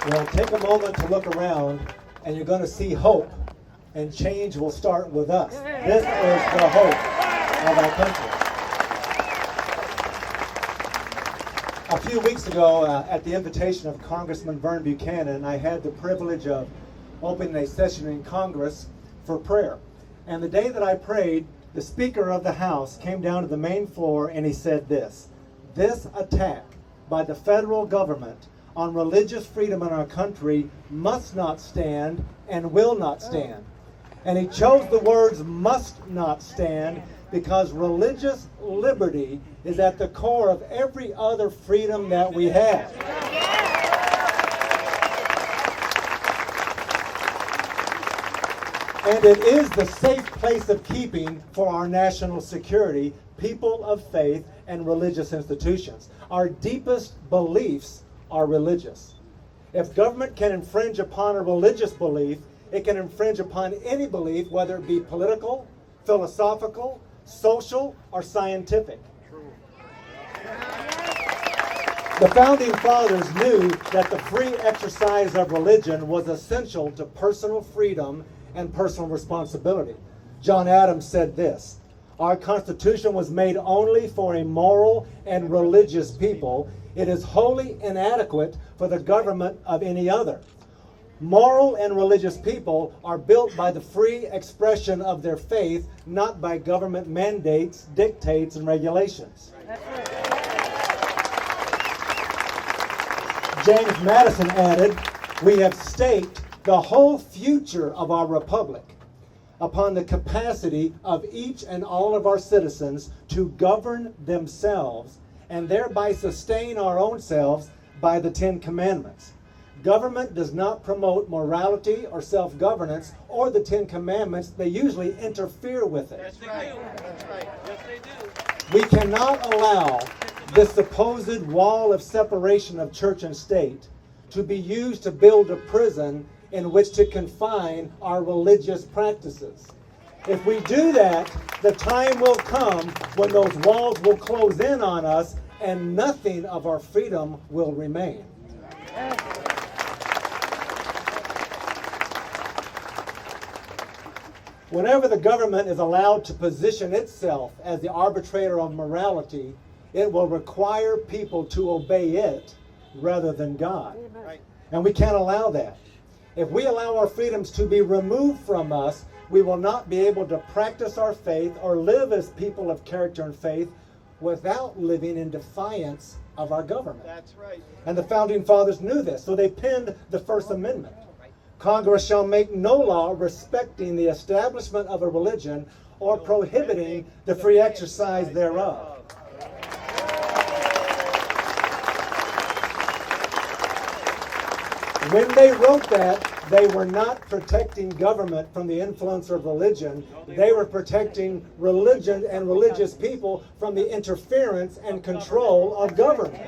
Well, take a moment to look around, and you're going to see hope, and change will start with us. This is the hope of our country. A few weeks ago, at the invitation of Congressman Vern Buchanan, I had the privilege of opening a session in Congress for prayer. And the day that I prayed, the Speaker of the House came down to the main floor and he said this attack by the federal government on religious freedom in our country must not stand and will not stand. And he chose the words must not stand because religious liberty is at the core of every other freedom that we have. And it is the safe place of keeping for our national security, people of faith, and religious institutions. Our deepest beliefs are religious. If government can infringe upon a religious belief, it can infringe upon any belief, whether it be political, philosophical, social, or scientific. The Founding Fathers knew that the free exercise of religion was essential to personal freedom and personal responsibility. John Adams said this, "Our Constitution was made only for a moral and religious people. It is wholly inadequate for the government of any other. Moral and religious people are built by the free expression of their faith, not by government mandates, dictates, and regulations." James Madison added, "We have staked the whole future of our republic upon the capacity of each and all of our citizens to govern themselves and thereby sustain our own selves by the Ten Commandments. Government does not promote morality or self-governance or the Ten Commandments. They usually interfere with it." That's right. That's right. Yes, they do. We cannot allow this supposed wall of separation of church and state to be used to build a prison in which to confine our religious practices. If we do that, the time will come when those walls will close in on us and nothing of our freedom will remain. Whenever the government is allowed to position itself as the arbitrator of morality, it will require people to obey it rather than God. Right. And we can't allow that. If we allow our freedoms to be removed from us, we will not be able to practice our faith or live as people of character and faith without living in defiance of our government. That's right. And the Founding Fathers knew this, so they penned the First Amendment. Congress shall make no law respecting the establishment of a religion or prohibiting the free exercise thereof. When they wrote that, they were not protecting government from the influence of religion. They were protecting religion and religious people from the interference and control of government.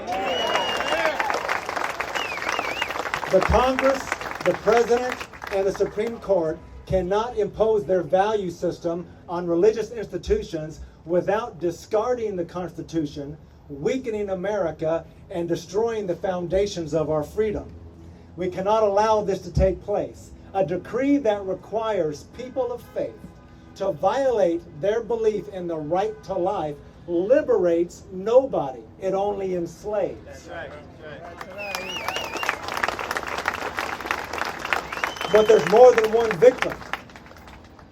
The Congress, the President, and the Supreme Court cannot impose their value system on religious institutions without discarding the Constitution, weakening America, and destroying the foundations of our freedom. We cannot allow this to take place. A decree that requires people of faith to violate their belief in the right to life liberates nobody. It only enslaves. That's right. That's right. But there's more than one victim.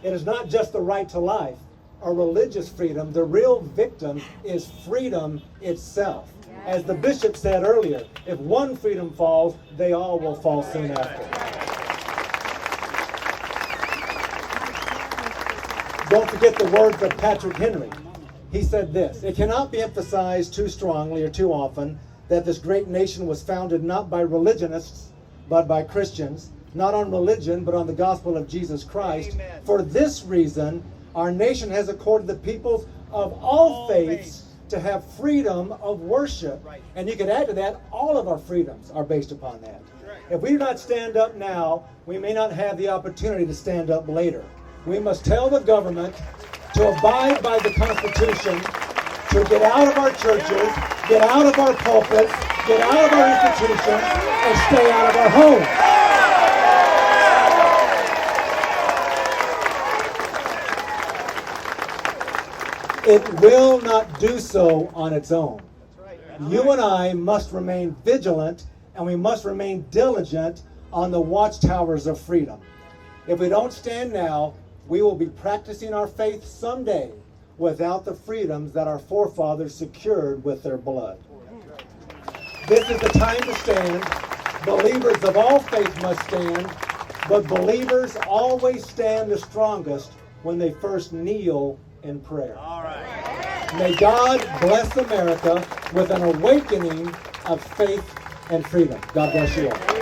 It is not just the right to life or religious freedom. The real victim is freedom itself. As the bishop said earlier, if one freedom falls, they all will fall soon after. Don't forget the words of Patrick Henry. He said this, "It cannot be emphasized too strongly or too often that this great nation was founded not by religionists, but by Christians, not on religion, but on the gospel of Jesus Christ. Amen. For this reason, our nation has accorded the peoples of all faiths to have freedom of worship." Right. And you could add to that, all of our freedoms are based upon that. Right. If we do not stand up now, we may not have the opportunity to stand up later. We must tell the government to abide by the Constitution, to get out of our churches, get out of our pulpits, get out of our institutions, and stay out of our homes. It will not do so on its own. You and I must remain vigilant, and we must remain diligent on the watchtowers of freedom. If we don't stand now, we will be practicing our faith someday without the freedoms that our forefathers secured with their blood. This is the time to stand. Believers of all faith must stand, but believers always stand the strongest when they first kneel in prayer. All right. May God bless America with an awakening of faith and freedom. God bless you all.